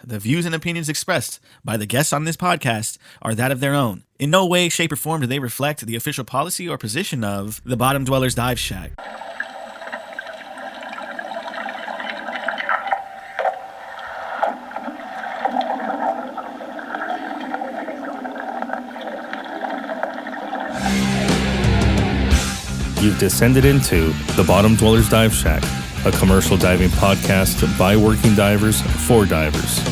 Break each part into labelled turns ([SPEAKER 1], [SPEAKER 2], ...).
[SPEAKER 1] The views and opinions expressed by the guests on this podcast are that of their own. In no way, shape, or form do they reflect the official policy or position of the Bottom Dwellers Dive Shack.
[SPEAKER 2] You've descended into the Bottom Dwellers Dive Shack, a commercial diving podcast by working divers for divers.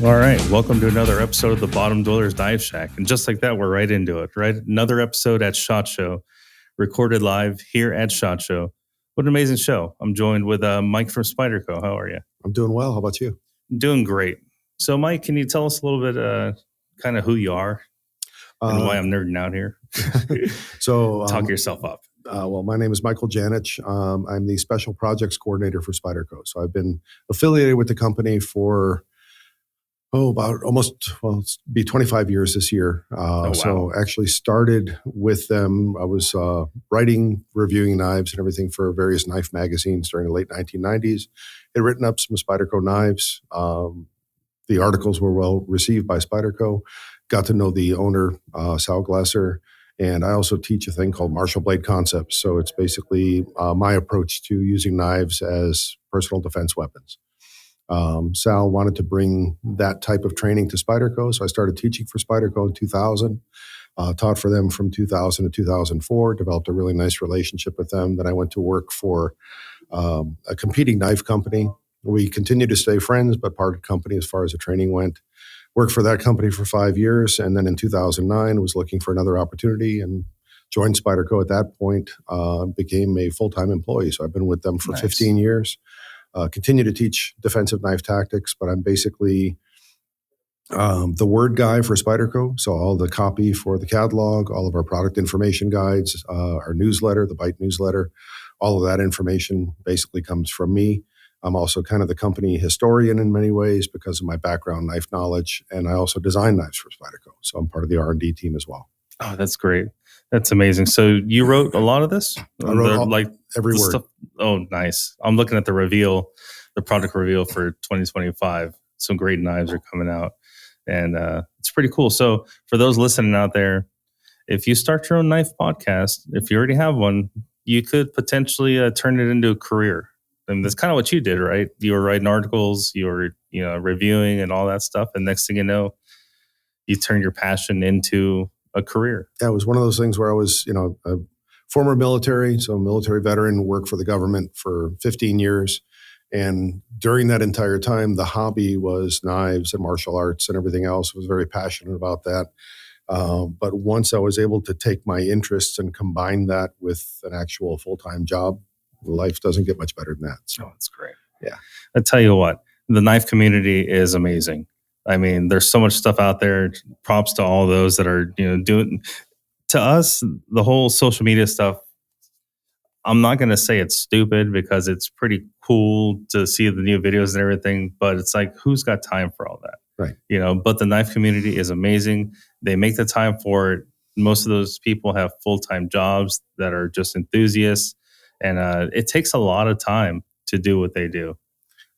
[SPEAKER 2] All right, welcome to another episode of the Bottom Dwellers Dive Shack. And just like that, we're right into it, right? Another episode at SHOT Show, recorded live here at SHOT Show. What an amazing show. I'm joined with Mike from Spyderco. How are you?
[SPEAKER 3] I'm doing well. How about you?
[SPEAKER 2] Doing great. So, Mike, can you tell us a little bit kind of who you are? And why I'm nerding out here. Talk yourself up.
[SPEAKER 3] Well, my name is Micheal Janich. I'm the Special Projects Coordinator for Spyderco. So I've been affiliated with the company for, it'll be 25 years this year.
[SPEAKER 2] Wow.
[SPEAKER 3] So actually started with them. I was writing, reviewing knives and everything for various knife magazines during the late 1990s. Had written up some Spyderco knives. The articles were well received by Spyderco. Got to know the owner, Sal Glasser, and I also teach a thing called Martial Blade Concepts. So it's basically my approach to using knives as personal defense weapons. Sal wanted to bring that type of training to Spyderco, so I started teaching for Spyderco in 2000. Taught for them from 2000 to 2004, developed a really nice relationship with them. Then I went to work for a competing knife company. We continued to stay friends, but parted company as far as the training went. Worked for that company for 5 years, and then in 2009 was looking for another opportunity and joined Spyderco at that point, became a full-time employee. So I've been with them for 15 years. Continue to teach defensive knife tactics, but I'm basically the word guy for Spyderco. So all the copy for the catalog, all of our product information guides, our newsletter, the Bite newsletter, all of that information basically comes from me. I'm also kind of the company historian in many ways because of my background knife knowledge, and I also design knives for Spyderco. So I'm part of the R&D team as well.
[SPEAKER 2] Oh, that's great. That's amazing. So you wrote a lot of this?
[SPEAKER 3] I wrote every word.
[SPEAKER 2] Stuff? Oh, nice. I'm looking at the product reveal for 2025. Some great knives are coming out, and it's pretty cool. So for those listening out there, if you start your own knife podcast, if you already have one, you could potentially turn it into a career. And that's kind of what you did, right? You were writing articles, you were, reviewing and all that stuff. And next thing you know, you turn your passion into a career.
[SPEAKER 3] Yeah, it was one of those things where I was, a former military, so a military veteran, worked for the government for 15 years. And during that entire time, the hobby was knives and martial arts and everything else. I was very passionate about that. But once I was able to take my interests and combine that with an actual full-time job, life doesn't get much better than that. So
[SPEAKER 2] that's great.
[SPEAKER 3] Yeah.
[SPEAKER 2] I tell you what, the knife community is amazing. I mean, there's so much stuff out there. Props to all those that are, doing. To us, the whole social media stuff, I'm not going to say it's stupid because it's pretty cool to see the new videos and everything, but it's like, who's got time for all that?
[SPEAKER 3] Right.
[SPEAKER 2] But the knife community is amazing. They make the time for it. Most of those people have full-time jobs that are just enthusiasts. And it takes a lot of time to do what they do.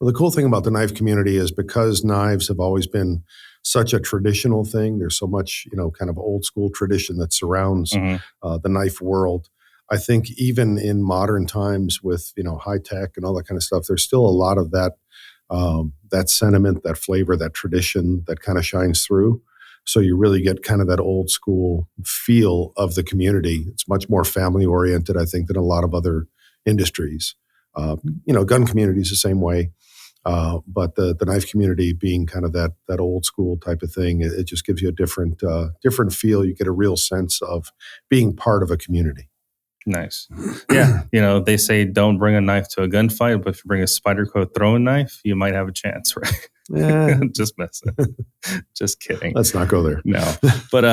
[SPEAKER 3] Well, the cool thing about the knife community is because knives have always been such a traditional thing, there's so much, kind of old school tradition that surrounds the knife world. I think even in modern times with, high tech and all that kind of stuff, there's still a lot of that, that sentiment, that flavor, that tradition that kind of shines through. So you really get kind of that old school feel of the community. It's much more family oriented, I think, than a lot of other industries. Gun community is the same way. But the knife community being kind of that old school type of thing, it just gives you a different feel. You get a real sense of being part of a community.
[SPEAKER 2] Nice. Yeah. They say don't bring a knife to a gunfight, but if you bring a Spyderco throwing knife, you might have a chance, right?
[SPEAKER 3] Yeah.
[SPEAKER 2] Just messing. Just kidding.
[SPEAKER 3] Let's not go there.
[SPEAKER 2] No. But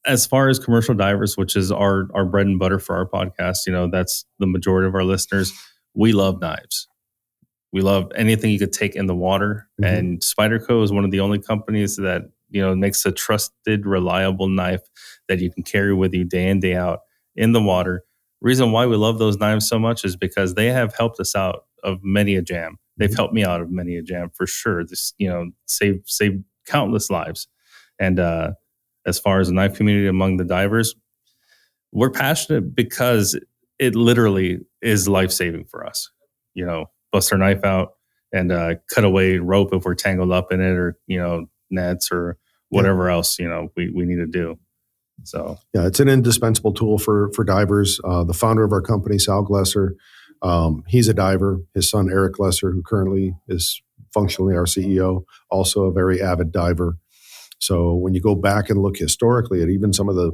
[SPEAKER 2] as far as commercial divers, which is our bread and butter for our podcast, that's the majority of our listeners. We love knives. We love anything you could take in the water. Mm-hmm. And Spyderco is one of the only companies that, makes a trusted, reliable knife that you can carry with you day in, day out in the water. Reason why we love those knives so much is because they have helped us out of many a jam. They've helped me out of many a jam for sure. This, saved countless lives. And as far as the knife community among the divers, we're passionate because it literally is life-saving for us. Bust our knife out and cut away rope if we're tangled up in it, or, nets or whatever else, we need to do. So
[SPEAKER 3] yeah, it's an indispensable tool for divers. The founder of our company, Sal Glesser, he's a diver. His son, Eric Glesser, who currently is functionally our CEO, also a very avid diver. So when you go back and look historically at even some of the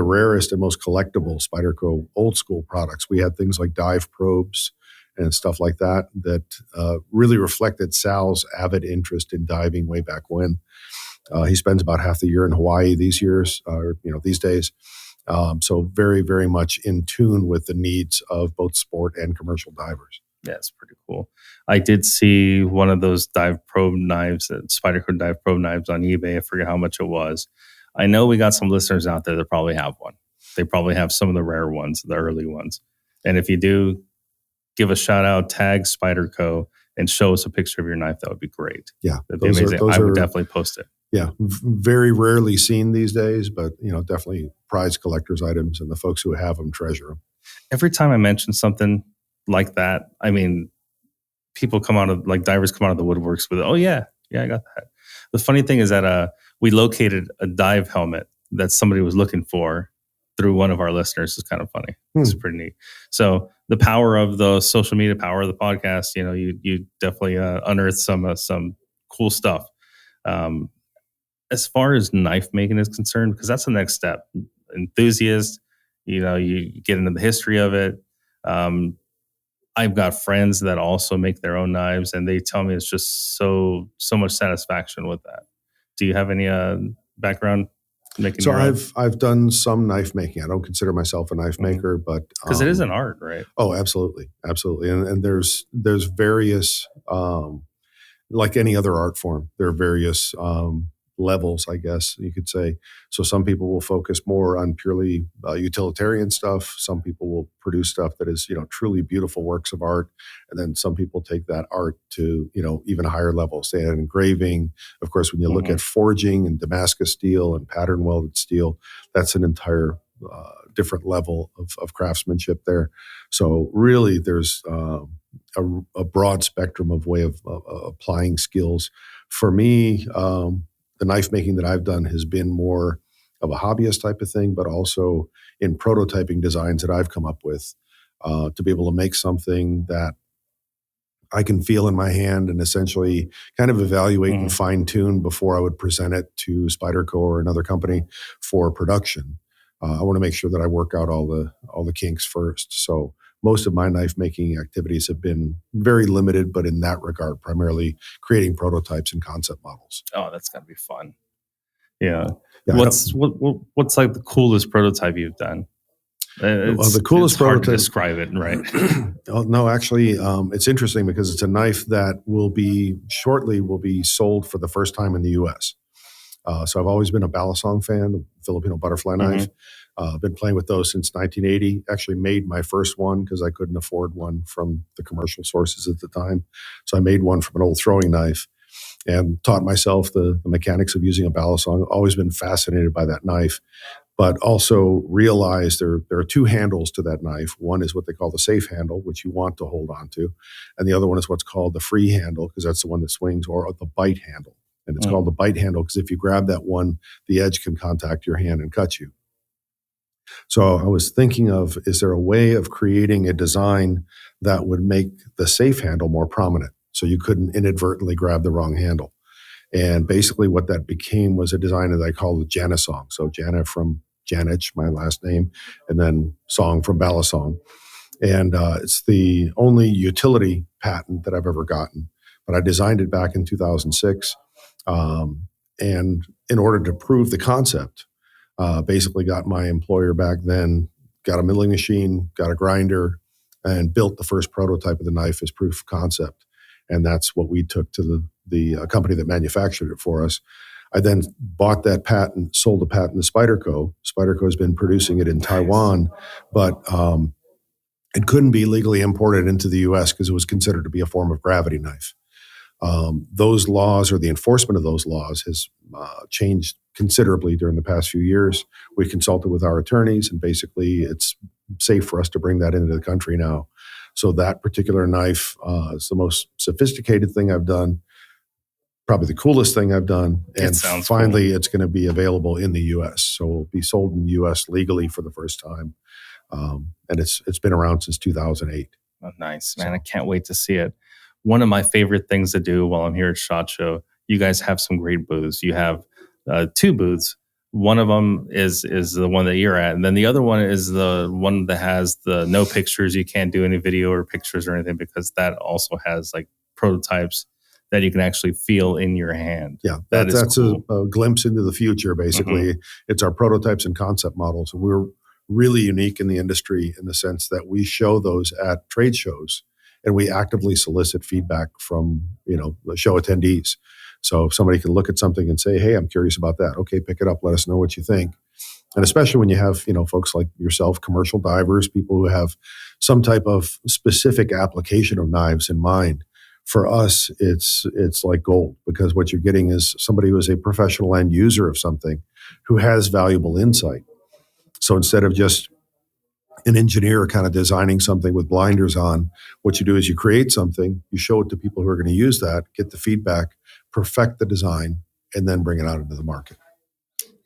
[SPEAKER 3] rarest and most collectible Spyderco old school products, we had things like dive probes and stuff like that really reflected Sal's avid interest in diving way back when. He spends about half the year in Hawaii these days. So very, very much in tune with the needs of both sport and commercial divers.
[SPEAKER 2] Yeah, it's pretty cool. I did see one of those dive probe knives, Spyderco dive probe knives on eBay. I forget how much it was. I know we got some listeners out there that probably have one. They probably have some of the rare ones, the early ones. And if you do, give a shout out, tag Spyderco, and show us a picture of your knife. That would be great.
[SPEAKER 3] Yeah,
[SPEAKER 2] that'd be amazing. I would definitely post it.
[SPEAKER 3] Yeah, very rarely seen these days, but definitely prized collector's items, and the folks who have them treasure them.
[SPEAKER 2] Every time I mention something like that, I mean, divers come out of the woodworks with, oh yeah, I got that. The funny thing is that we located a dive helmet that somebody was looking for through one of our listeners. Is kind of funny. It's pretty neat. So the power of the social media, power of the podcast, you definitely unearth some cool stuff. As far as knife making is concerned, because that's the next step. Enthusiast, you get into the history of it. I've got friends that also make their own knives, and they tell me it's just so much satisfaction with that. Do you have any background making?
[SPEAKER 3] So I've done some knife making. I don't consider myself a knife maker, but
[SPEAKER 2] because it is an art, right?
[SPEAKER 3] Oh, absolutely, and there's various like any other art form. There are various levels, I guess you could say. So some people will focus more on purely utilitarian stuff. Some people will produce stuff that is, truly beautiful works of art. And then some people take that art to, even higher levels. They add engraving. Of course, when you look at forging and Damascus steel and pattern welded steel, that's an entire different level of craftsmanship there. So really there's a broad spectrum of way of applying skills. For me, the knife making that I've done has been more of a hobbyist type of thing, but also in prototyping designs that I've come up with to be able to make something that I can feel in my hand and essentially kind of evaluate and fine tune before I would present it to Spyderco or another company for production. I want to make sure that I work out all the kinks first. So most of my knife making activities have been very limited, but in that regard, primarily creating prototypes and concept models.
[SPEAKER 2] Oh, that's gotta be fun. Yeah. What's like the coolest prototype you've done?
[SPEAKER 3] The coolest
[SPEAKER 2] it's
[SPEAKER 3] prototype.
[SPEAKER 2] Hard to describe it, right?
[SPEAKER 3] Oh, no, actually, it's interesting because it's a knife that will be sold for the first time in the U.S. So I've always been a Balisong fan, the Filipino butterfly knife. I've been playing with those since 1980. Actually made my first one because I couldn't afford one from the commercial sources at the time. So I made one from an old throwing knife and taught myself the mechanics of using a Balisong. Always been fascinated by that knife, but also realized there are two handles to that knife. One is what they call the safe handle, which you want to hold on to. And the other one is what's called the free handle, because that's the one that swings, or the bite handle. And it's called the bite handle because if you grab that one, the edge can contact your hand and cut you. So I was thinking of, is there a way of creating a design that would make the safe handle more prominent so you couldn't inadvertently grab the wrong handle? And basically what that became was a design that I called the Jana Song. So Jana from Janich, my last name, and then Song from Balisong. And it's the only utility patent that I've ever gotten. But I designed it back in 2006. And in order to prove the concept, basically got my employer back then, got a milling machine, got a grinder, and built the first prototype of the knife as proof of concept. And that's what we took to the company that manufactured it for us. I then bought that patent, sold the patent to Spyderco. Spyderco has been producing it in Taiwan, but It couldn't be legally imported into the U.S. because it was considered to be a form of gravity knife. Those laws, or the enforcement of those laws, has changed considerably during the past few years. We consulted with our attorneys, and basically it's safe for us to bring that into the country now. So that particular knife is the most sophisticated thing I've done, probably the coolest thing I've done. And finally, it's going to be available in the U.S. So it'll be sold in the U.S. legally for the first time. And it's been around since 2008.
[SPEAKER 2] Oh, nice, man. I can't wait to see it. One of my favorite things to do while I'm here at SHOT Show, you guys have some great booths. You have 2 booths. One of them is the one that you're at, and then the other one is the one that has the no pictures. You can't do any video or pictures or anything, because that also has like prototypes that you can actually feel in your hand.
[SPEAKER 3] Yeah, that's cool. a glimpse into the future, basically. Mm-hmm. It's our prototypes and concept models. And we're really unique in the industry in the sense that we show those at trade shows, and we actively solicit feedback from, the show attendees. So if somebody can look at something and say, hey, I'm curious about that. Okay, pick it up. Let us know what you think. And especially when you have, folks like yourself, commercial divers, people who have some type of specific application of knives in mind. For us, it's like gold, because what you're getting is somebody who is a professional end user of something who has valuable insight. So instead of just an engineer kind of designing something with blinders on, what you do is you create something, you show it to people who are going to use that, get the feedback, perfect the design, and then bring it out into the market.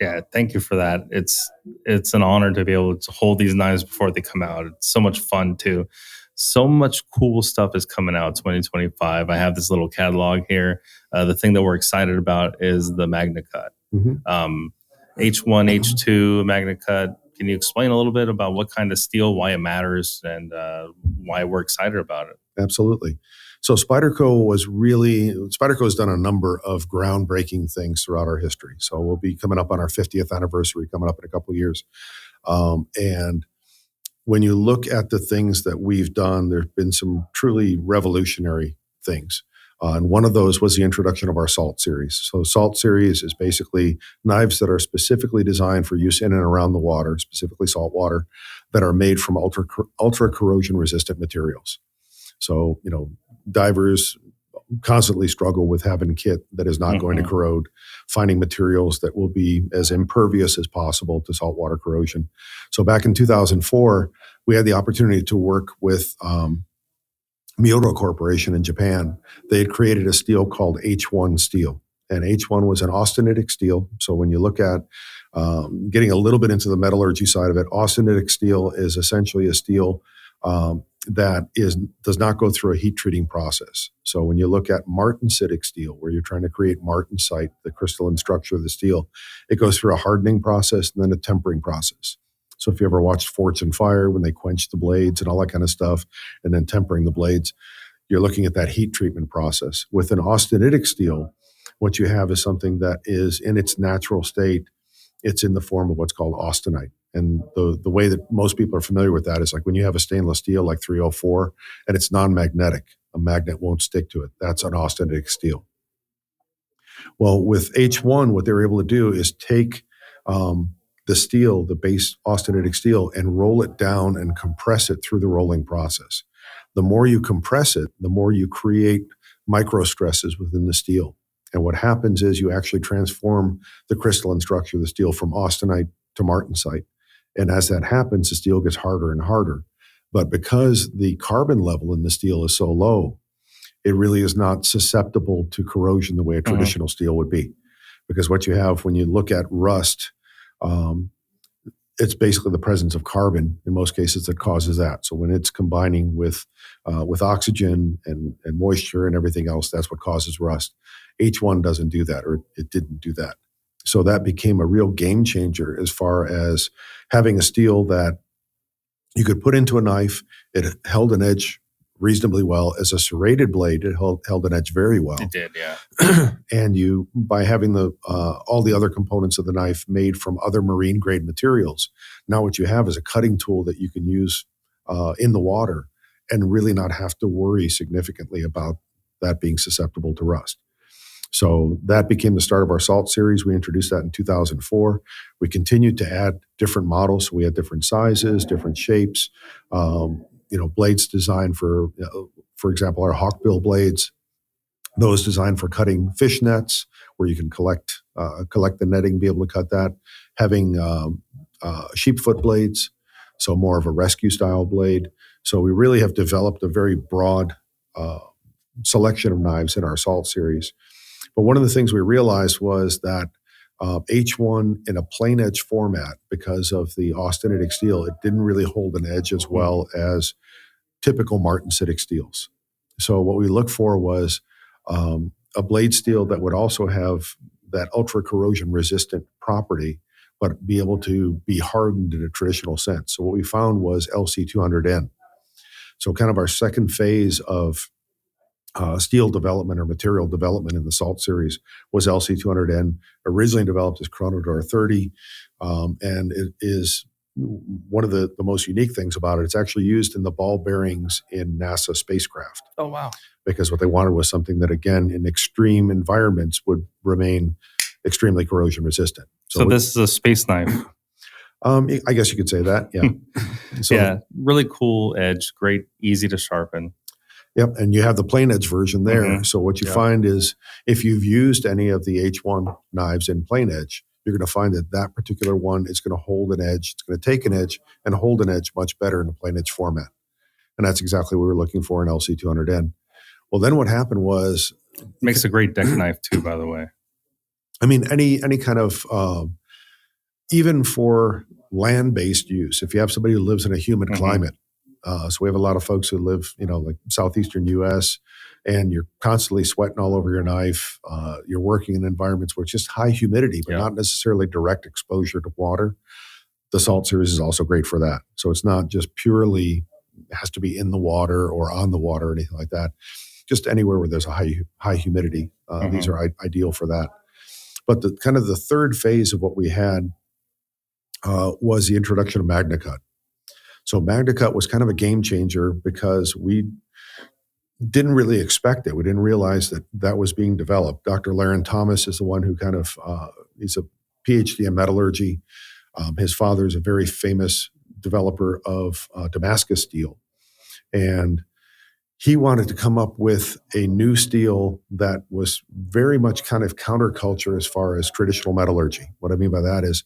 [SPEAKER 2] Yeah, thank you for that. It's an honor to be able to hold these knives before they come out. It's so much fun too. So much cool stuff is coming out 2025. I have this little catalog here. The thing that we're excited about is the Magnacut. Mm-hmm. H1, H2 Magnacut. Can you explain a little bit about what kind of steel, why it matters, and why we're excited about it?
[SPEAKER 3] Absolutely. So Spyderco has done a number of groundbreaking things throughout our history. So we'll be coming up on our 50th anniversary coming up in a couple of years. And when you look at the things that we've done, there have been some truly revolutionary things. And one of those was the introduction of our Salt series. So Salt series is basically knives that are specifically designed for use in and around the water, specifically salt water, that are made from ultra corrosion resistant materials. So, divers constantly struggle with having kit that is not going to corrode, finding materials that will be as impervious as possible to saltwater corrosion. So back in 2004, we had the opportunity to work with Micheal Corporation in Japan. They had created a steel called H1 steel. And H1 was an austenitic steel. So when you look at getting a little bit into the metallurgy side of it, austenitic steel is essentially a steel that does not go through a heat treating process. So when you look at martensitic steel, where you're trying to create martensite, the crystalline structure of the steel, it goes through a hardening process and then a tempering process. So if you ever watched Forts and Fire, when they quench the blades and all that kind of stuff, and then tempering the blades, you're looking at that heat treatment process. With an austenitic steel, what you have is something that is in its natural state. It's in the form of what's called austenite. And the way that most people are familiar with that is like when you have a stainless steel like 304 and it's non-magnetic, a magnet won't stick to it. That's an austenitic steel. Well, with H1, what they were able to do is take the steel, the base austenitic steel, and roll it down and compress it through the rolling process. The more you compress it, the more you create micro stresses within the steel. And what happens is you actually transform the crystalline structure of the steel from austenite to martensite. And as that happens, the steel gets harder and harder. But because the carbon level in the steel is so low, it really is not susceptible to corrosion the way a traditional steel would be. Because what you have when you look at rust, it's basically the presence of carbon in most cases that causes that. So when it's combining with oxygen and moisture and everything else, that's what causes rust. H1 doesn't do that, or it didn't do that. So that became a real game changer as far as having a steel that you could put into a knife. It held an edge reasonably well. As a serrated blade, it held an edge very well.
[SPEAKER 2] It did, yeah.
[SPEAKER 3] And you, by having all the other components of the knife made from other marine grade materials, now what you have is a cutting tool that you can use in the water and really not have to worry significantly about that being susceptible to rust. So that became the start of our Salt series. We introduced that in 2004. We continued to add different models. So we had different sizes, different shapes. blades designed for example, our hawkbill blades, those designed for cutting fish nets, where you can collect the netting, be able to cut that. Having sheepfoot blades, so more of a rescue style blade. So we really have developed a very broad selection of knives in our Salt series. But one of the things we realized was that H1 in a plain edge format, because of the austenitic steel, it didn't really hold an edge as well as typical martensitic steels. So what we looked for was a blade steel that would also have that ultra corrosion resistant property, but be able to be hardened in a traditional sense. So what we found was LC200N. So kind of our second phase of steel development or material development in the Salt series was LC200N, originally developed as Chronodor 30. And it is one of the most unique things about it. It's actually used in the ball bearings in NASA spacecraft.
[SPEAKER 4] Oh, wow.
[SPEAKER 3] Because what they wanted was something that, again, in extreme environments would remain extremely corrosion resistant.
[SPEAKER 2] So this is a space knife.
[SPEAKER 3] I guess you could say that, yeah. So,
[SPEAKER 2] yeah, really cool edge, great, easy to sharpen.
[SPEAKER 3] Yep, and you have the plain edge version there.
[SPEAKER 2] Mm-hmm.
[SPEAKER 3] So what you find is if you've used any of the H1 knives in plain edge, you're going to find that that particular one is going to hold an edge. It's going to take an edge and hold an edge much better in a plain edge format. And that's exactly what we were looking for in LC200N. Well, then what happened was...
[SPEAKER 2] Makes a great deck knife too, by the way.
[SPEAKER 3] I mean, any kind of... even for land-based use, if you have somebody who lives in a humid climate, so we have a lot of folks who live, like southeastern U.S., and you're constantly sweating all over your knife. You're working in environments where it's just high humidity, but not necessarily direct exposure to water. The Salt series is also great for that. So it's not just purely has to be in the water or on the water or anything like that. Just anywhere where there's a high humidity, these are ideal for that. But the kind of the third phase of what we had was the introduction of Magnacut. So Magnacut was kind of a game changer because we didn't really expect it. We didn't realize that that was being developed. Dr. Laren Thomas is the one who kind of, he's a PhD in metallurgy. His father is a very famous developer of Damascus steel. And he wanted to come up with a new steel that was very much kind of counterculture as far as traditional metallurgy. What I mean by that is,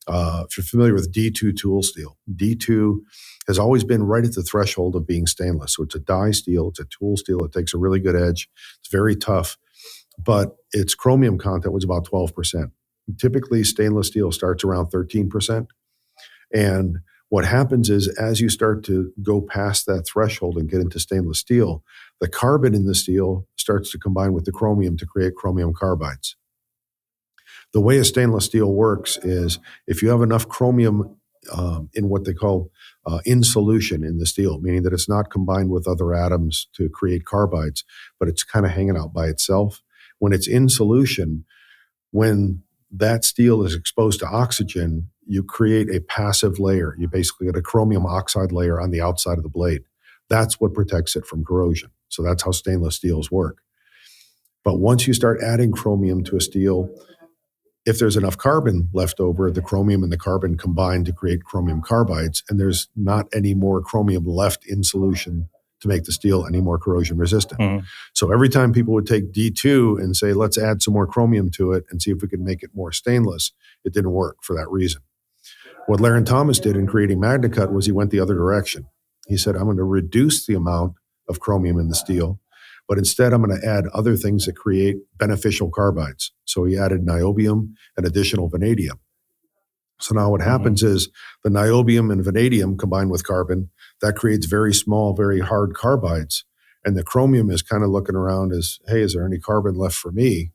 [SPEAKER 3] if you're familiar with D2 tool steel, D2 has always been right at the threshold of being stainless. So it's a die steel, it's a tool steel, it takes a really good edge, it's very tough, but its chromium content was about 12%. Typically, stainless steel starts around 13%. And what happens is as you start to go past that threshold and get into stainless steel, the carbon in the steel starts to combine with the chromium to create chromium carbides. The way a stainless steel works is if you have enough chromium in what they call in solution in the steel, meaning that it's not combined with other atoms to create carbides, but it's kind of hanging out by itself. When it's in solution, when that steel is exposed to oxygen, you create a passive layer. You basically get a chromium oxide layer on the outside of the blade. That's what protects it from corrosion. So that's how stainless steels work. But once you start adding chromium to a steel, if there's enough carbon left over, the chromium and the carbon combine to create chromium carbides, and there's not any more chromium left in solution to make the steel any more corrosion resistant. So every time people would take D2 and say, let's add some more chromium to it and see if we can make it more stainless, it didn't work for that reason. What Laren Thomas did in creating Magnacut was he went the other direction. He said, I'm going to reduce the amount of chromium in the steel, but instead I'm going to add other things that create beneficial carbides. So he added niobium and additional vanadium. So now what happens is the niobium and vanadium combined with carbon, that creates very small, very hard carbides. And the chromium is kind of looking around as, hey, is there any carbon left for me?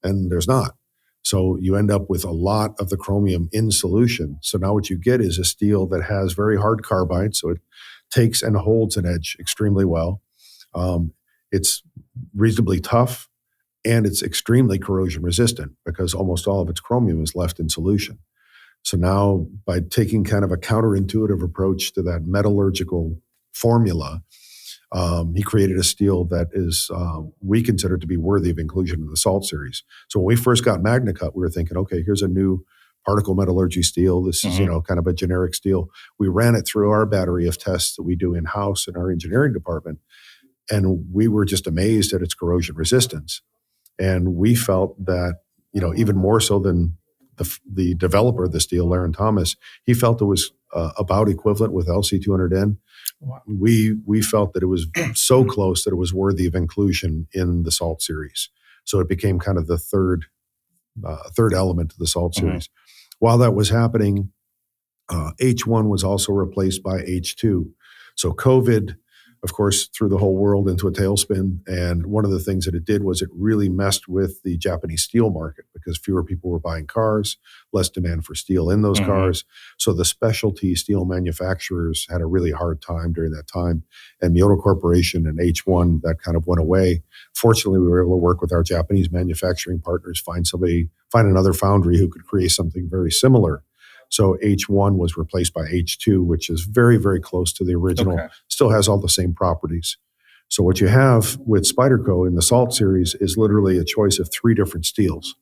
[SPEAKER 3] And there's not. So you end up with a lot of the chromium in solution. So now what you get is a steel that has very hard carbides. So it takes and holds an edge extremely well. It's reasonably tough, and it's extremely corrosion resistant because almost all of its chromium is left in solution. So now by taking kind of a counterintuitive approach to that metallurgical formula, he created a steel that is we consider to be worthy of inclusion in the Salt series. So when we first got Magnacut, we were thinking, okay, here's a new particle metallurgy steel. This is, kind of a generic steel. We ran it through our battery of tests that we do in-house in our engineering department. And we were just amazed at its corrosion resistance. And we felt that, even more so than the developer of the steel, Laren Thomas, he felt it was about equivalent with LC200N.
[SPEAKER 2] Wow.
[SPEAKER 3] We felt that it was so close that it was worthy of inclusion in the SALT series. So it became kind of the third element of the SALT series. While that was happening, H1 was also replaced by H2. So COVID, of course, threw the whole world into a tailspin. And one of the things that it did was it really messed with the Japanese steel market because fewer people were buying cars, less demand for steel in those cars. So the specialty steel manufacturers had a really hard time during that time. And Miyoto Corporation and H1, that kind of went away. Fortunately, we were able to work with our Japanese manufacturing partners, find another foundry who could create something very similar. So H1 was replaced by H2, which is very, very close to the original. Still has all the same properties. So what you have with Spyderco in the SALT series is literally a choice of 3 different steels.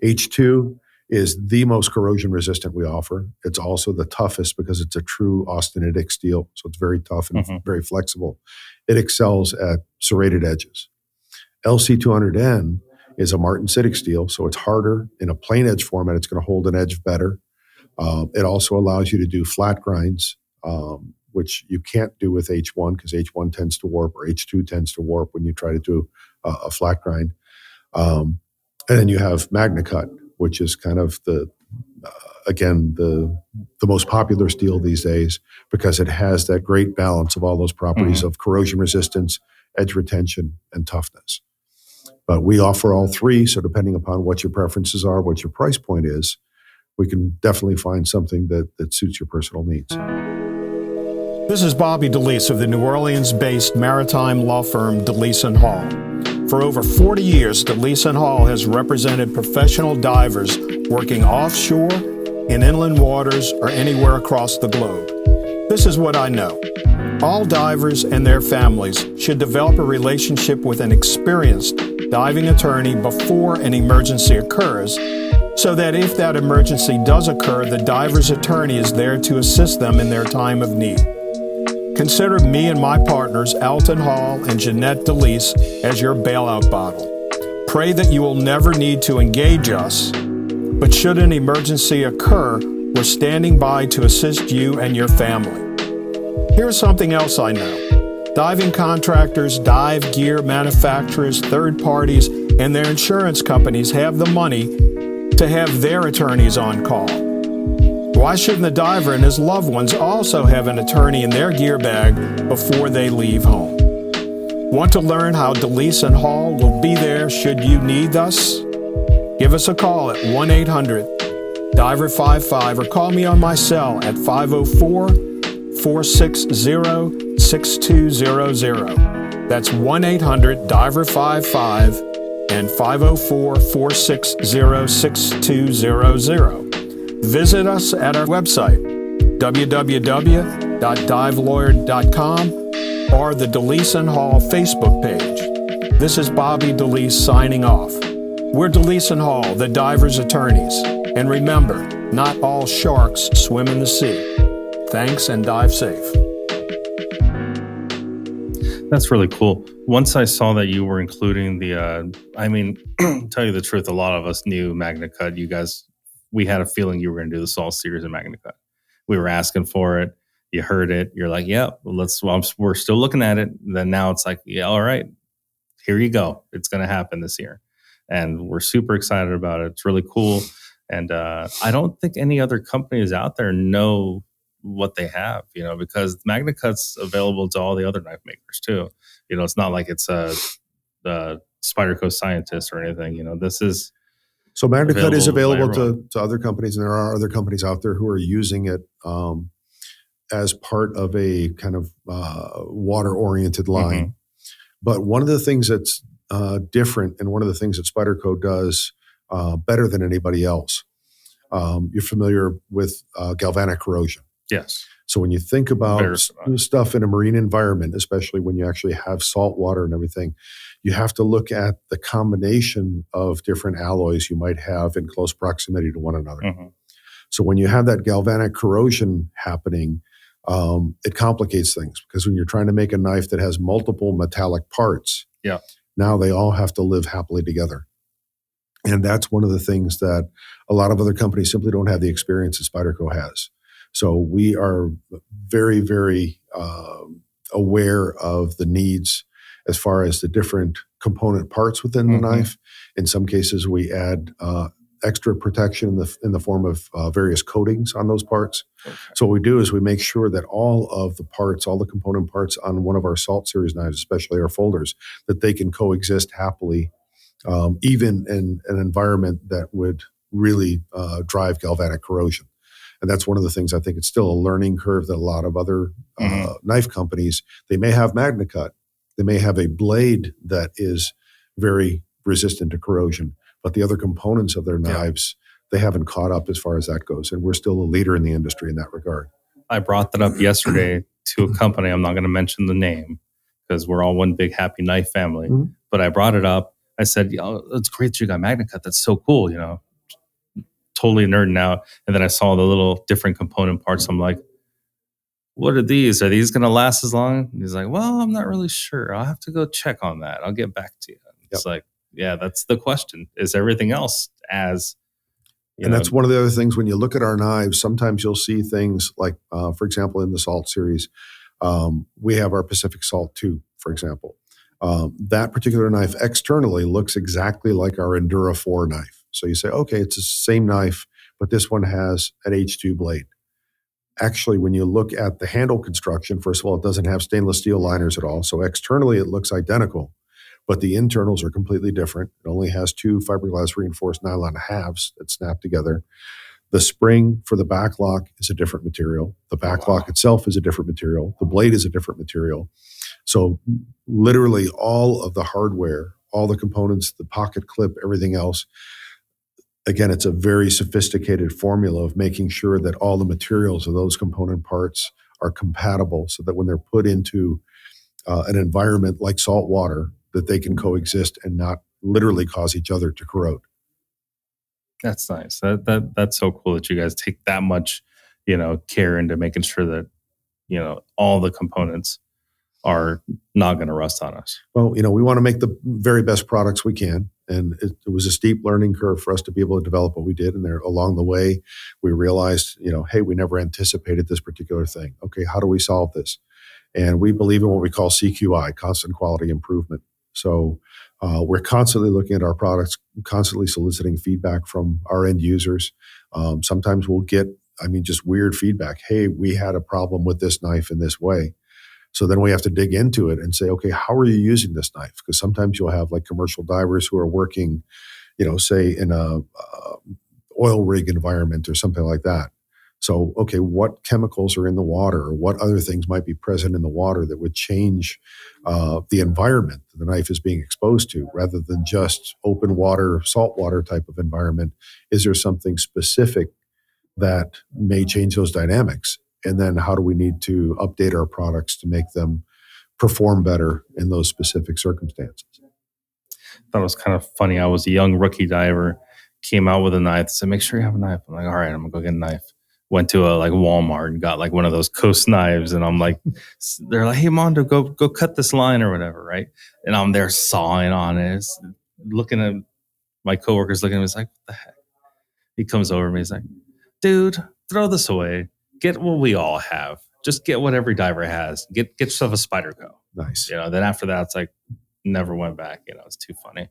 [SPEAKER 3] H2 is the most corrosion resistant we offer. It's also the toughest because it's a true austenitic steel. So it's very tough and very flexible. It excels at serrated edges. LC200N is a martensitic steel, so it's harder. In a plain edge format, it's going to hold an edge better. It also allows you to do flat grinds, which you can't do with H1 because H1 tends to warp or H2 tends to warp when you try to do a flat grind. And then you have Magnacut, which is kind of the most popular steel these days because it has that great balance of all those properties of corrosion resistance, edge retention, and toughness. But we offer all 3, so depending upon what your preferences are, what your price point is, we can definitely find something that suits your personal needs.
[SPEAKER 4] This is Bobby DeLeese of the New Orleans-based maritime law firm DeLeese & Hall. For over 40 years, DeLeese & Hall has represented professional divers working offshore, in inland waters, or anywhere across the globe. This is what I know. All divers and their families should develop a relationship with an experienced diving attorney before an emergency occurs, so that if that emergency does occur, the diver's attorney is there to assist them in their time of need. Consider me and my partners, Alton Hall and Jeanette DeLeese, as your bailout bottle. Pray that you will never need to engage us, but should an emergency occur, we're standing by to assist you and your family. Here's something else I know. Diving contractors, dive gear manufacturers, third parties, and their insurance companies have the money to have their attorneys on call. Why shouldn't the diver and his loved ones also have an attorney in their gear bag before they leave home? Want to learn how DeLeese & Hall will be there should you need us? Give us a call at 1-800-DIVER55 or call me on my cell at 504-460-6200. That's 1-800-DIVER55 and 504-460-6200. Visit us at our website, www.divelawyer.com, or the DeLeese & Hall Facebook page. This is Bobby DeLeese signing off. We're DeLeese & Hall, the diver's attorneys. And remember, not all sharks swim in the sea. Thanks and dive safe.
[SPEAKER 2] That's really cool. Once I saw that you were including the, tell you the truth, a lot of us knew Magnacut. You guys, we had a feeling you were going to do the SALT series of Magnacut. We were asking for it. You heard it. You're like, yeah, we're still looking at it. And then now it's like, yeah, all right, here you go. It's going to happen this year. And we're super excited about it. It's really cool. And I don't think any other companies out there know what they have, because Magnacut's available to all the other knife makers too. It's not like it's a Spyderco Scientist or anything. This is
[SPEAKER 3] so Magnacut is available to other companies, and there are other companies out there who are using it as part of a kind of water-oriented line. But one of the things that's different, and one of the things that Spyderco does better than anybody else, you're familiar with galvanic corrosion.
[SPEAKER 2] Yes.
[SPEAKER 3] So when you think about
[SPEAKER 2] Very similar.
[SPEAKER 3] stuff in a marine environment, especially when you actually have salt water and everything, you have to look at the combination of different alloys you might have in close proximity to one another.
[SPEAKER 2] Mhm.
[SPEAKER 3] So when you have that galvanic corrosion happening, it complicates things, because when you're trying to make a knife that has multiple metallic parts,
[SPEAKER 2] Yeah.
[SPEAKER 3] now they all have to live happily together. And that's one of the things that a lot of other companies simply don't have the experience that Spyderco has. So we are very, very aware of the needs as far as the different component parts within the knife. In some cases, we add extra protection in the form of various coatings on those parts.
[SPEAKER 2] Okay.
[SPEAKER 3] So what we do is we make sure that all of the parts, all the component parts on one of our Salt Series knives, especially our folders, that they can coexist happily, even in an environment that would really drive galvanic corrosion. And that's one of the things. I think it's still a learning curve that a lot of other knife companies, they may have Magnacut, they may have a blade that is very resistant to corrosion, but the other components of their knives, they haven't caught up as far as that goes. And we're still a leader in the industry in that regard.
[SPEAKER 2] I brought that up yesterday to a company. I'm not going to mention the name because we're all one big happy knife family.
[SPEAKER 3] Mhm.
[SPEAKER 2] But I brought it up. I said, it's great that you got Magnacut. That's so cool, totally nerding out. And then I saw the little different component parts. I'm like, what are these? Are these going to last as long? And he's like, well, I'm not really sure. I'll have to go check on that. I'll get back to you. It's like, yeah, that's the question. Is everything else as...
[SPEAKER 3] And that's one of the other things when you look at our knives, sometimes you'll see things like, for example, in the Salt series, we have our Pacific Salt 2, for example. That particular knife externally looks exactly like our Endura 4 knife. So you say, okay, it's the same knife, but this one has an H2 blade. Actually, when you look at the handle construction, first of all, it doesn't have stainless steel liners at all. So externally, it looks identical, but the internals are completely different. It only has 2 fiberglass reinforced nylon halves that snap together. The spring for the backlock is a different material. The backlock itself is a different material. The blade is a different material. So literally all of the hardware, all the components, the pocket clip, everything else, again, it's a very sophisticated formula of making sure that all the materials of those component parts are compatible so that when they're put into an environment like salt water, that they can coexist and not literally cause each other to corrode.
[SPEAKER 2] That's nice. That's so cool that you guys take that much, care into making sure that, all the components are not going to rust on us.
[SPEAKER 3] Well, we want to make the very best products we can. And it was a steep learning curve for us to be able to develop what we did. And there along the way, we realized, hey, we never anticipated this particular thing. Okay, how do we solve this? And we believe in what we call CQI, constant quality improvement. So we're constantly looking at our products, constantly soliciting feedback from our end users. Sometimes we'll get, just weird feedback. Hey, we had a problem with this knife in this way. So then we have to dig into it and say, okay, how are you using this knife? Because sometimes you'll have like commercial divers who are working, say in a oil rig environment or something like that. So, okay, what chemicals are in the water, or what other things might be present in the water that would change the environment that the knife is being exposed to, rather than just open water, salt water type of environment? Is there something specific that may change those dynamics? And then how do we need to update our products to make them perform better in those specific circumstances?
[SPEAKER 2] I thought it was kind of funny. I was a young rookie diver, came out with a knife, said, make sure you have a knife. I'm like, all right, I'm going to go get a knife. Went to a Walmart and got one of those Coast knives. And I'm like, they're like, hey, Mondo, go cut this line or whatever, right? And I'm there sawing on it. Looking at my coworkers, looking at me, it's like, what the heck? He comes over to me, he's like, dude, throw this away. Get what we all have. Just get what every diver has. Get yourself a Spyderco.
[SPEAKER 3] Nice.
[SPEAKER 2] Then after that, it's like, never went back. It's too funny.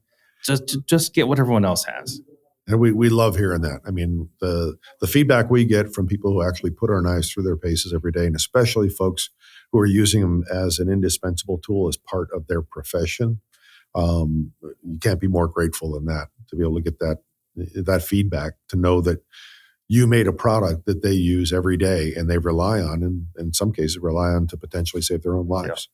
[SPEAKER 2] Just get what everyone else has.
[SPEAKER 3] And we love hearing that. The feedback we get from people who actually put our knives through their paces every day, and especially folks who are using them as an indispensable tool as part of their profession, you can't be more grateful than that, to be able to get that feedback, to know that you made a product that they use every day and they rely on, and in some cases rely on to potentially save their own lives.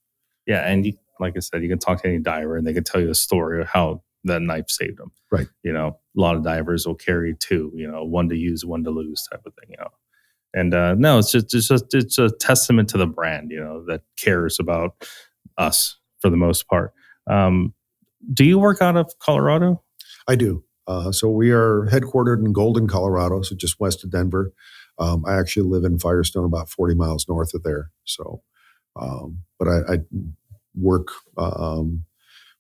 [SPEAKER 2] Yeah. And like I said, you can talk to any diver and they can tell you a story of how that knife saved them.
[SPEAKER 3] Right.
[SPEAKER 2] A lot of divers will carry 2, one to use, one to lose type of thing, And no, it's a testament to the brand, that cares about us for the most part. Do you work out of Colorado?
[SPEAKER 3] I do. So we are headquartered in Golden, Colorado, so just west of Denver. I actually live in Firestone, about 40 miles north of there. So, but I work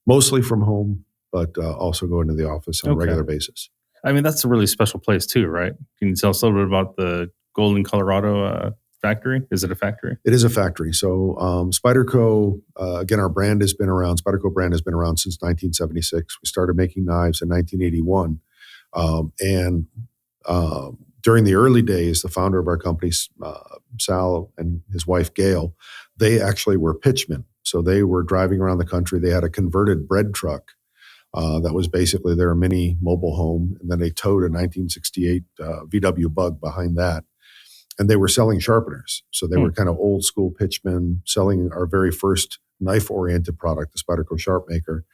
[SPEAKER 3] mostly from home, but also go into the office on a regular basis.
[SPEAKER 2] I mean, that's a really special place too, right? Can you tell us a little bit about the Golden, Colorado factory? Is it a factory?
[SPEAKER 3] It is a factory. So Spyderco, again, our brand has been around. Spyderco brand has been around since 1976. We started making knives in 1981. And during the early days, the founder of our company, Sal, and his wife, Gail, they actually were pitchmen. So they were driving around the country. They had a converted bread truck that was basically their mini mobile home. And then they towed a 1968 VW Bug behind that. And they were selling sharpeners. So they were kind of old school pitchmen selling our very first knife-oriented product, the Spyderco Sharp Maker,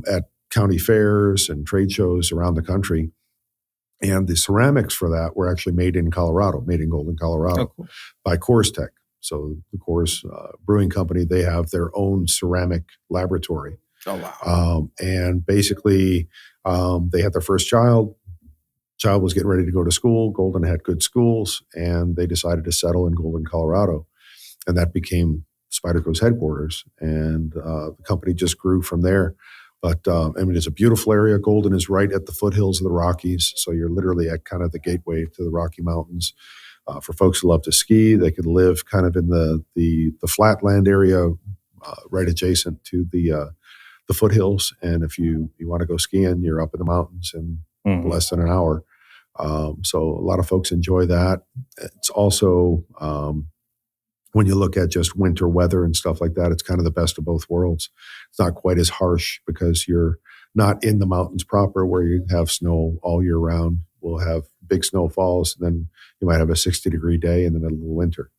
[SPEAKER 3] at county fairs and trade shows around the country. And the ceramics for that were actually made in Colorado, made in Golden, Colorado, by Coors Tech. So the Coors Brewing Company, they have their own ceramic laboratory.
[SPEAKER 1] Oh, wow.
[SPEAKER 3] And basically, they had their first child. Child was getting ready to go to school. Golden had good schools, and they decided to settle in Golden, Colorado. And that became Spyderco's headquarters. And the company just grew from there. But I mean, it's a beautiful area. Golden is right at the foothills of the Rockies. So you're literally at kind of the gateway to the Rocky Mountains. For folks who love to ski, they could live kind of in the flatland area right adjacent to the foothills. And if you want to go skiing, you're up in the mountains in less than an hour. So a lot of folks enjoy that. It's also, when you look at just winter weather and stuff like that, it's kind of the best of both worlds. It's not quite as harsh because you're not in the mountains proper where you have snow all year round. We'll have big snowfalls, and then you might have a 60-degree day in the middle of the winter.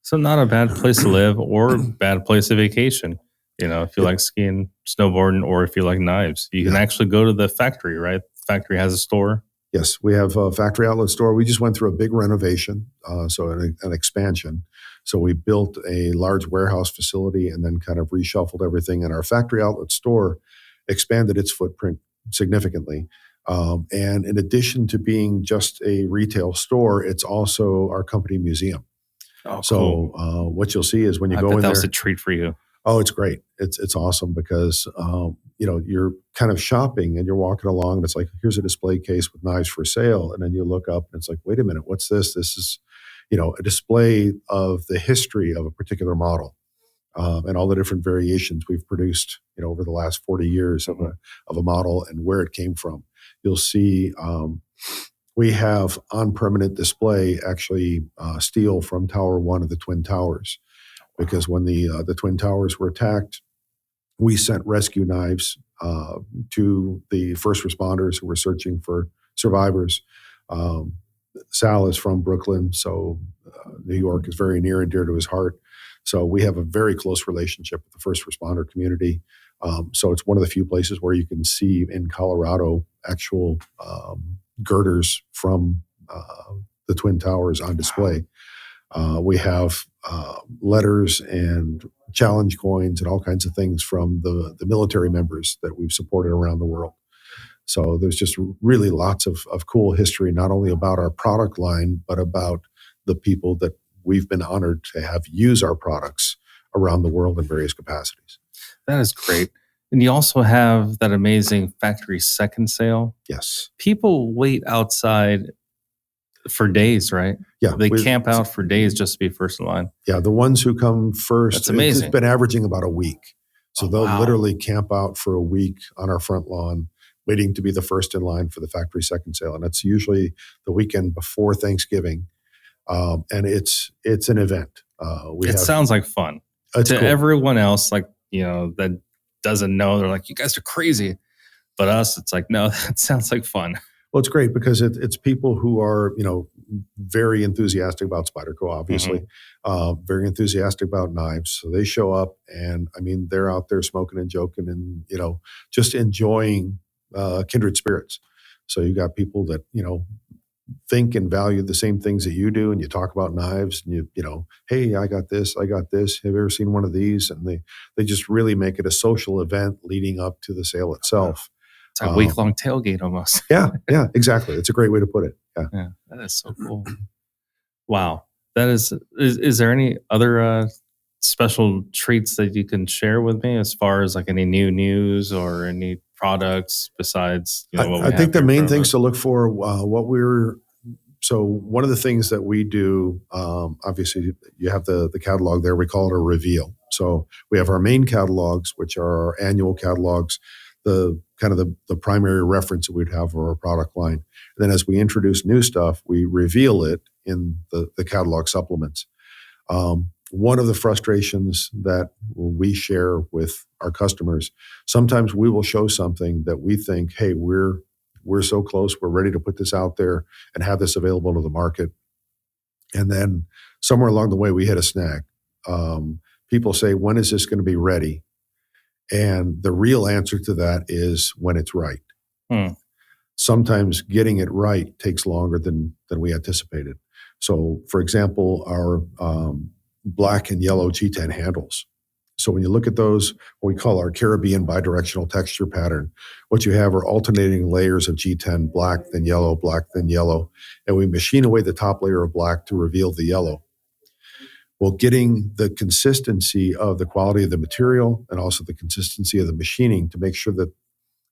[SPEAKER 2] So not a bad place to live or bad place to vacation. If you like skiing, snowboarding, or if you like knives, you can actually go to the factory, right? The factory has a store.
[SPEAKER 3] Yes, we have a factory outlet store. We just went through a big renovation, so an expansion. So we built a large warehouse facility and then kind of reshuffled everything. And our factory outlet store expanded its footprint significantly. And in addition to being just a retail store, it's also our company museum.
[SPEAKER 2] Oh,
[SPEAKER 3] so
[SPEAKER 2] cool.
[SPEAKER 3] What you'll see is when you go in there,
[SPEAKER 2] that was a treat for you.
[SPEAKER 3] Oh, it's great. It's awesome because, you're kind of shopping and you're walking along and it's like, here's a display case with knives for sale. And then you look up and it's like, wait a minute, what's this? This is, a display of the history of a particular model and all the different variations we've produced, over the last 40 years of a model and where it came from. You'll see we have on permanent display actually steel from Tower 1 of the Twin Towers. Because when the Twin Towers were attacked, we sent rescue knives to the first responders who were searching for survivors. Sal is from Brooklyn, so New York is very near and dear to his heart. So we have a very close relationship with the first responder community. So it's one of the few places where you can see in Colorado actual girders from the Twin Towers on display. We have letters and challenge coins and all kinds of things from the military members that we've supported around the world. So there's just really lots of cool history, not only about our product line, but about the people that we've been honored to have use our products around the world in various capacities.
[SPEAKER 2] That is great. And you also have that amazing factory second sale.
[SPEAKER 3] Yes.
[SPEAKER 2] People wait outside for days, right?
[SPEAKER 3] Yeah.
[SPEAKER 2] They camp out for days just to be first in line.
[SPEAKER 3] Yeah. The ones who come first,
[SPEAKER 2] that's amazing.
[SPEAKER 3] It's been averaging about a week. So they'll literally camp out for a week on our front lawn, waiting to be the first in line for the factory second sale. And that's usually the weekend before Thanksgiving. And it's an event.
[SPEAKER 2] Sounds like fun. To cool. Everyone else, that doesn't know, they're like, you guys are crazy. But us, it's like, no, that sounds like fun.
[SPEAKER 3] Well, it's great because it's people who are, very enthusiastic about Spyderco, obviously, very enthusiastic about knives. So they show up and, they're out there smoking and joking and, just enjoying kindred spirits. So you got people that, think and value the same things that you do, and you talk about knives, and you know, hey, I got this. Have you ever seen one of these? And they just really make it a social event leading up to the sale itself.
[SPEAKER 2] It's a week-long tailgate almost.
[SPEAKER 3] Yeah, exactly. It's a great way to put it.
[SPEAKER 2] Yeah, that is so cool. Wow. That is there any other special treats that you can share with me as far as like any new news or any products besides, what we
[SPEAKER 3] I think the
[SPEAKER 2] have
[SPEAKER 3] main
[SPEAKER 2] here
[SPEAKER 3] things to look for, so one of the things that we do, obviously you have the catalog there. We call it a reveal. So we have our main catalogs, which are our annual catalogs, the kind of the primary reference that we'd have for our product line. And then as we introduce new stuff, we reveal it in the catalog supplements. One of the frustrations that we share with our customers, sometimes we will show something that we think, hey, we're so close, we're ready to put this out there and have this available to the market. And then somewhere along the way, we hit a snag. People say, when is this going to be ready? And the real answer to that is when it's right. Sometimes getting it right takes longer than we anticipated. So, for example, our black and yellow G10 handles. So when you look at those, what we call our Caribbean bidirectional texture pattern, what you have are alternating layers of G10, black, then yellow, and we machine away the top layer of black to reveal the yellow. Well, getting the consistency of the quality of the material and also the consistency of the machining to make sure that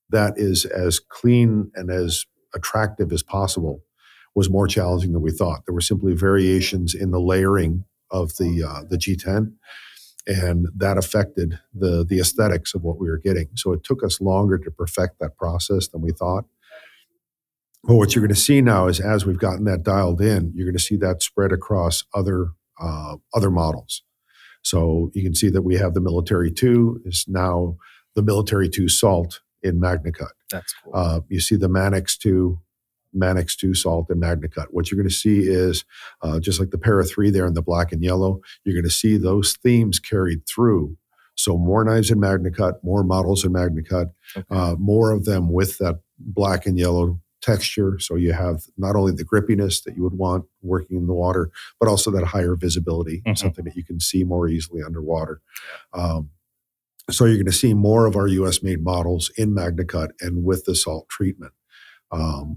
[SPEAKER 3] that is as clean and as attractive as possible was more challenging than we thought. There were simply variations in the layering of the G10, and that affected the aesthetics of what we were getting. So it took us longer to perfect that process than we thought. But what you're going to see now is as we've gotten that dialed in, you're going to see that spread across other models. So you can see that we have the Military 2 is now the Military 2 Salt in Magnacut.
[SPEAKER 2] That's cool.
[SPEAKER 3] You see the Manix 2 Salt and Magnacut. What you're going to see is just like the Para 3 there in the black and yellow, you're going to see those themes carried through. So more knives in Magnacut, more models in Magnacut, more of them with that black and yellow texture. So you have not only the grippiness that you would want working in the water, but also that higher visibility, something that you can see more easily underwater. So you're going to see more of our U.S. made models in Magnacut and with the salt treatment.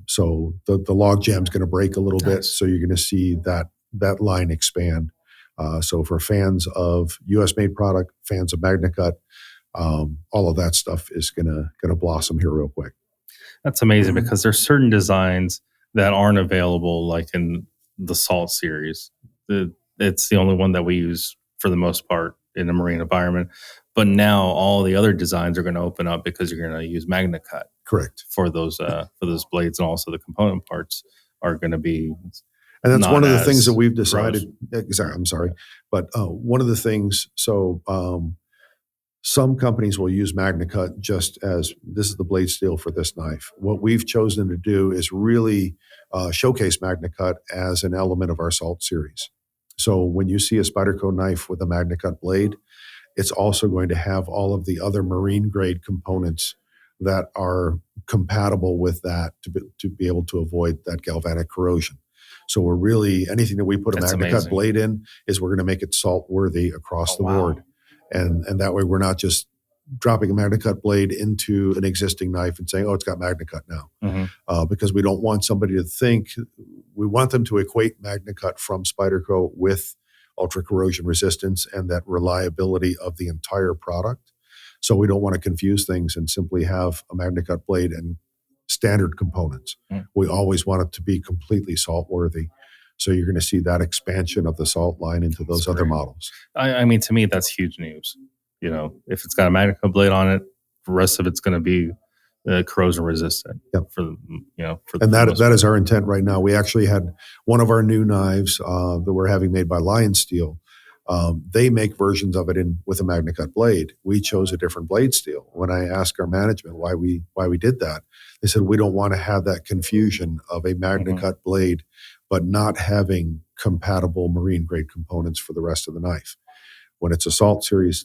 [SPEAKER 3] So the log jam is going to break a little bit. So you're going to see that line expand. So for fans of U.S. made product, fans of Magnacut, all of that stuff is going to blossom here real quick.
[SPEAKER 2] That's amazing because there's certain designs that aren't available, like in the Salt series. It's the only one that we use for the most part in a marine environment. But now all the other designs are going to open up because you're going to use Magnacut.
[SPEAKER 3] Correct.
[SPEAKER 2] For those blades, and also the component parts are going to be.
[SPEAKER 3] And that's one of the things that we've decided. Exactly. I'm sorry, but one of the things. So some companies will use Magnacut just as this is the blade steel for this knife. What we've chosen to do is really showcase Magnacut as an element of our Salt series. So when you see a Spyderco knife with a Magnacut blade, it's also going to have all of the other marine grade components that are compatible with that to be able to avoid that galvanic corrosion. So we're really, anything that we put a Magnacut blade in is we're going to make it salt worthy across the board. And that way we're not just dropping a Magnacut blade into an existing knife and saying, oh, it's got Magnacut now. Because we don't want somebody to think, we want them to equate Magnacut from Spyderco with ultra corrosion resistance and that reliability of the entire product. So we don't want to confuse things and simply have a Magnacut blade and standard components. We always want it to be completely salt worthy. So you're going to see that expansion of the Salt line into those other models.
[SPEAKER 2] I mean, to me, that's huge news. If it's got a Magnacut blade on it, the rest of it's going to be corrosion resistant.
[SPEAKER 3] Yep.
[SPEAKER 2] And
[SPEAKER 3] that is our intent right now. We actually had one of our new knives that we're having made by Lion Steel. They make versions of it with a Magnacut blade. We chose a different blade steel. When I asked our management why we did that, they said we don't want to have that confusion of a Magnacut blade, but not having compatible marine grade components for the rest of the knife. When it's a Salt series,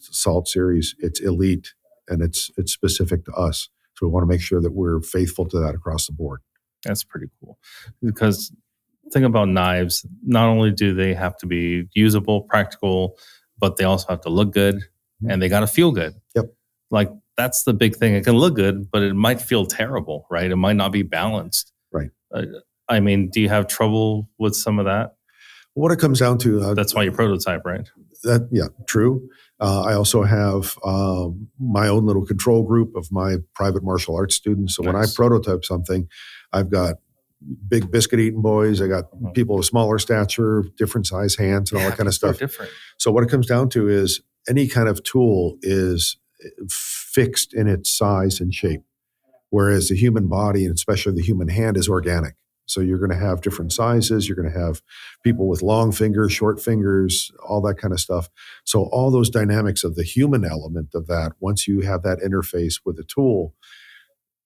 [SPEAKER 3] it's elite and it's specific to us. So we want to make sure that we're faithful to that across the board.
[SPEAKER 2] That's pretty cool because thing about knives, not only do they have to be usable, practical, but they also have to look good and they got to feel good.
[SPEAKER 3] Yep.
[SPEAKER 2] Like that's the big thing. It can look good, but it might feel terrible, right? It might not be balanced.
[SPEAKER 3] Right.
[SPEAKER 2] I mean, do you have trouble with some of that?
[SPEAKER 3] What it comes down to,
[SPEAKER 2] That's why you prototype, right?
[SPEAKER 3] True. I also have my own little control group of my private martial arts students. So when I prototype something, I've got big biscuit eating boys. I got people of smaller stature, different size hands, and all that kind of stuff.
[SPEAKER 2] Different.
[SPEAKER 3] So what it comes down to is any kind of tool is fixed in its size and shape, whereas the human body, and especially the human hand, is organic. So you're going to have different sizes. You're going to have people with long fingers, short fingers, all that kind of stuff. So all those dynamics of the human element of that, once you have that interface with the tool,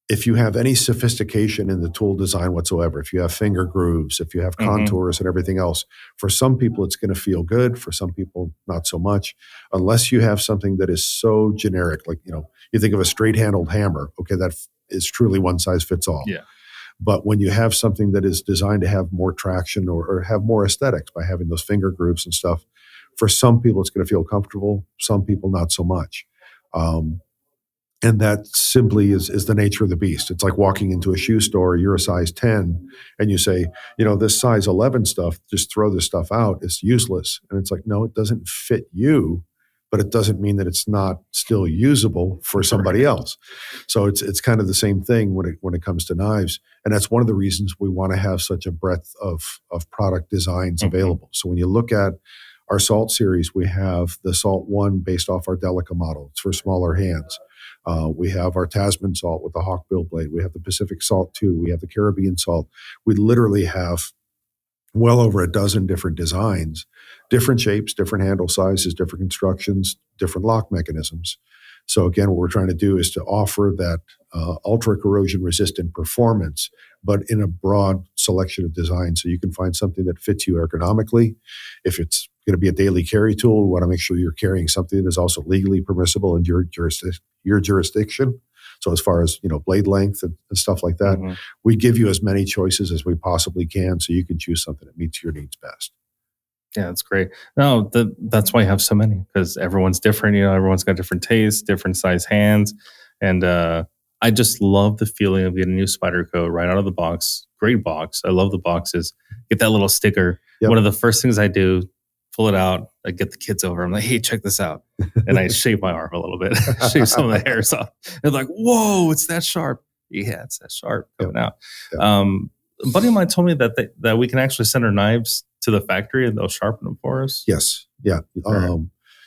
[SPEAKER 3] if you have any sophistication in the tool design whatsoever, if you have finger grooves, if you have contours and everything else, for some people it's going to feel good. For some people, not so much, unless you have something that is so generic. Like, you think of a straight-handled hammer. Okay, that is truly one size fits all.
[SPEAKER 2] Yeah.
[SPEAKER 3] But when you have something that is designed to have more traction or have more aesthetics by having those finger grooves and stuff, for some people it's going to feel comfortable, some people not so much. And that simply is the nature of the beast. It's like walking into a shoe store, you're a size 10, and you say, this size 11 stuff, just throw this stuff out, it's useless. And it's like, no, it doesn't fit you, but it doesn't mean that it's not still usable for somebody else. So it's kind of the same thing when it comes to knives. And that's one of the reasons we want to have such a breadth of product designs available. So when you look at our Salt series, we have the Salt 1 based off our Delica model. It's for smaller hands. We have our Tasman Salt with the Hawkbill blade. We have the Pacific Salt 2. We have the Caribbean Salt. We literally have well over a dozen different designs, different shapes, different handle sizes, different constructions, different lock mechanisms. So again, what we're trying to do is to offer that ultra corrosion resistant performance, but in a broad selection of designs. So you can find something that fits you ergonomically. If it's going to be a daily carry tool, we want to make sure you're carrying something that is also legally permissible in your jurisdiction. So as far as, blade length and stuff like that, we give you as many choices as we possibly can so you can choose something that meets your needs best.
[SPEAKER 2] Yeah, that's great. No, that's why you have so many, because everyone's different. Everyone's got different tastes, different size hands. And I just love the feeling of getting a new Spyderco right out of the box. Great box. I love the boxes. Get that little sticker. Yep. One of the first things I do, pull it out. I get the kids over. I'm like, hey, check this out. And I shave my arm a little bit. Shave some of the hairs off. They're like, whoa, it's that sharp. Yeah, it's that sharp coming out. Yep. A buddy of mine told me that we can actually send our knives to the factory and they'll sharpen them for us.
[SPEAKER 3] Yes. Yeah.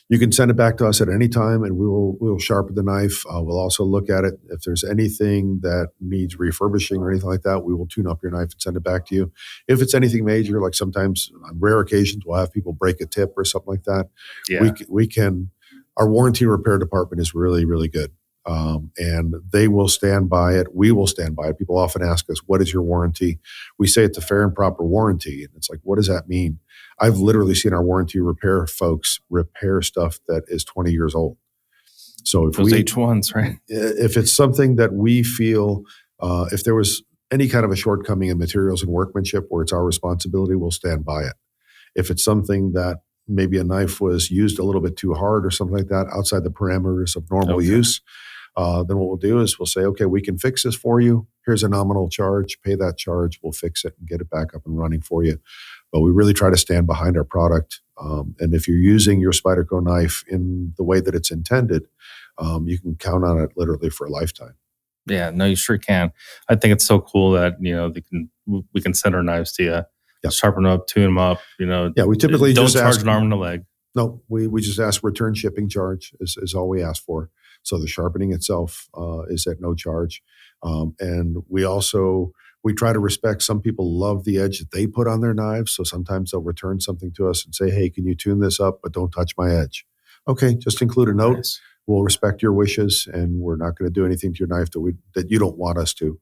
[SPEAKER 3] You can send it back to us at any time and we'll sharpen the knife. We'll also look at it. If there's anything that needs refurbishing or anything like that, we will tune up your knife and send it back to you. If it's anything major, like sometimes on rare occasions, we'll have people break a tip or something like that. Yeah. We can, our warranty repair department is really, really good. And they will stand by it. We will stand by it. People often ask us, what is your warranty? We say it's a fair and proper warranty. And it's like, what does that mean? I've literally seen our warranty repair folks repair stuff that is 20 years old. So if
[SPEAKER 2] those H1s, right?
[SPEAKER 3] If it's something that we feel, if there was any kind of a shortcoming in materials and workmanship where it's our responsibility, we'll stand by it. If it's something that maybe a knife was used a little bit too hard or something like that outside the parameters of normal use, then what we'll do is we'll say, okay, we can fix this for you. Here's a nominal charge. Pay that charge. We'll fix it and get it back up and running for you. But we really try to stand behind our product. And if you're using your Spyderco knife in the way that it's intended, you can count on it literally for a lifetime.
[SPEAKER 2] Yeah, no, you sure can. I think it's so cool that, we can send our knives to you, sharpen them up, tune them up,
[SPEAKER 3] Yeah, we typically
[SPEAKER 2] don't
[SPEAKER 3] just
[SPEAKER 2] charge
[SPEAKER 3] ask
[SPEAKER 2] an arm and a leg.
[SPEAKER 3] No, we just ask return shipping charge is all we ask for. So the sharpening itself is at no charge. And we try to respect, some people love the edge that they put on their knives. So sometimes they'll return something to us and say, hey, can you tune this up, but don't touch my edge. Okay, just include a note. Nice. We'll respect your wishes and we're not going to do anything to your knife that you don't want us to.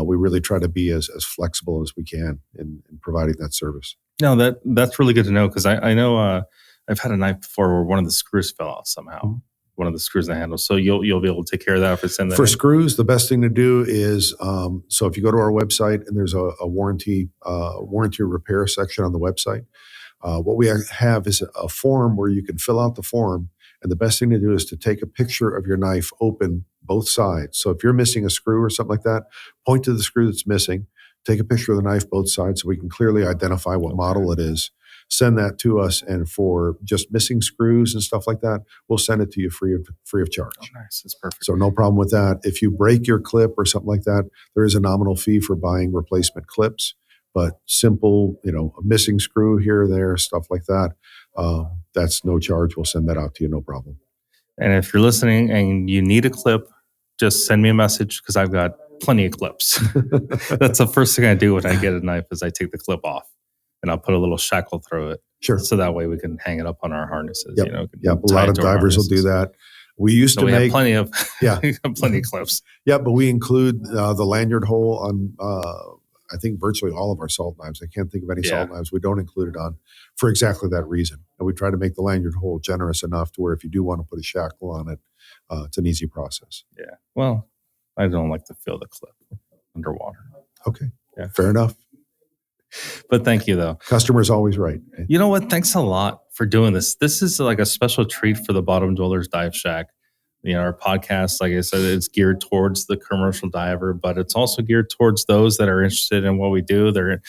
[SPEAKER 3] We really try to be as flexible as we can in providing that service.
[SPEAKER 2] No, that's really good to know, because I know I've had a knife before where one of the screws fell out somehow. one of the screws in the handle. So you'll be able to take care of that if it's in there.
[SPEAKER 3] For screws, the best thing to do is so if you go to our website and there's a warranty repair section on the website, what we have is a form where you can fill out the form. And the best thing to do is to take a picture of your knife open both sides. So if you're missing a screw or something like that, point to the screw that's missing, take a picture of the knife both sides so we can clearly identify what model it is. Send that to us, and for just missing screws and stuff like that, we'll send it to you free of charge.
[SPEAKER 2] Oh, nice. That's perfect.
[SPEAKER 3] So no problem with that. If you break your clip or something like that, there is a nominal fee for buying replacement clips. But simple, a missing screw here or there, stuff like that, that's no charge. We'll send that out to you, no problem.
[SPEAKER 2] And if you're listening and you need a clip, just send me a message because I've got plenty of clips. That's the first thing I do when I get a knife is I take the clip off and I'll put a little shackle through it.
[SPEAKER 3] Sure.
[SPEAKER 2] So that way we can hang it up on our harnesses.
[SPEAKER 3] Yep. A lot of divers will do that. We used to make
[SPEAKER 2] have plenty of plenty of clips.
[SPEAKER 3] Yeah, but we include the lanyard hole on I think virtually all of our salt knives. I can't think of any salt knives we don't include it on for exactly that reason. And we try to make the lanyard hole generous enough to where if you do want to put a shackle on it, it's an easy process.
[SPEAKER 2] Yeah. Well, I don't like to feel the clip underwater.
[SPEAKER 3] Okay.
[SPEAKER 2] Yeah.
[SPEAKER 3] Fair enough.
[SPEAKER 2] But thank you, though.
[SPEAKER 3] Customer's always right.
[SPEAKER 2] You know what? Thanks a lot for doing this. This is like a special treat for the Bottom Dwellers Dive Shack. Our podcast, like I said, it's geared towards the commercial diver, but it's also geared towards those that are interested in what we do. They're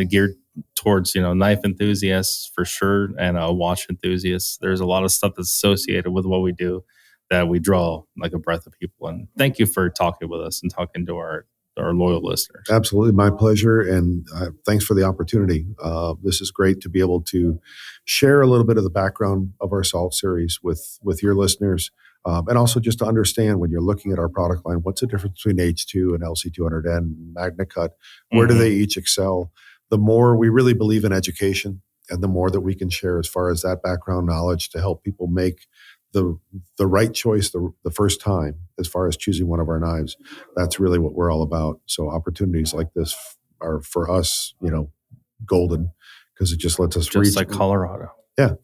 [SPEAKER 2] geared towards, knife enthusiasts for sure, and watch enthusiasts. There's a lot of stuff that's associated with what we do that we draw like a breath of people. And thank you for talking with us and talking to our loyal listeners.
[SPEAKER 3] Absolutely. My pleasure. And thanks for the opportunity. This is great to be able to share a little bit of the background of our Salt series with your listeners. And also just to understand when you're looking at our product line, what's the difference between H2 and LC200N and Magnacut? Where do they each excel? The more we really believe in education and the more that we can share as far as that background knowledge to help people make the right choice the first time as far as choosing one of our knives. That's really what we're all about. So opportunities like this are for us, golden because it just lets us reach.
[SPEAKER 2] Just like Colorado.
[SPEAKER 3] Yeah.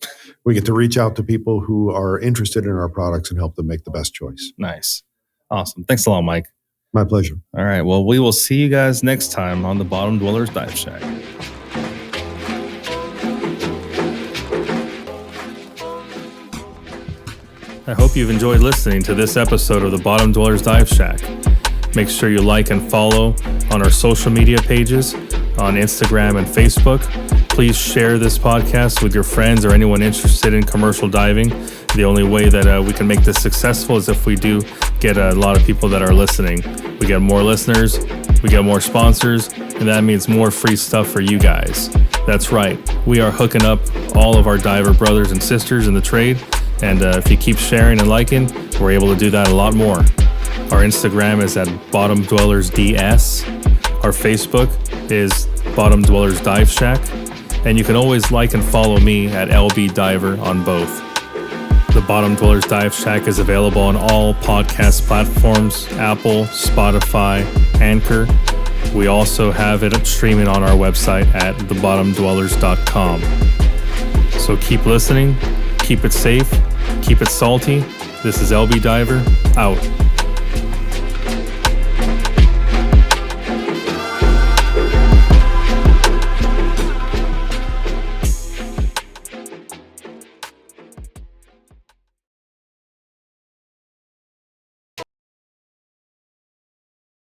[SPEAKER 3] We get to reach out to people who are interested in our products and help them make the best choice.
[SPEAKER 2] Nice. Awesome. Thanks a lot, Mike.
[SPEAKER 3] My pleasure.
[SPEAKER 2] All right. Well, we will see you guys next time on the Bottom Dwellers Dive Shack. I hope you've enjoyed listening to this episode of the Bottom Dwellers Dive Shack. Make sure you like and follow on our social media pages on Instagram and Facebook. Please share this podcast with your friends or anyone interested in commercial diving. The only way that we can make this successful is if we do get a lot of people that are listening. We get more listeners, we get more sponsors, and that means more free stuff for you guys. That's right. We are hooking up all of our diver brothers and sisters in the trade. And if you keep sharing and liking, we're able to do that a lot more. Our Instagram is at Bottom Dwellers DS. Our Facebook is Bottom Dwellers Dive Shack. And you can always like and follow me at LB Diver on both. The Bottom Dwellers Dive Shack is available on all podcast platforms, Apple, Spotify, Anchor. We also have it streaming on our website at thebottomdwellers.com. So keep listening, keep it safe, keep it salty. This is LB Diver, out.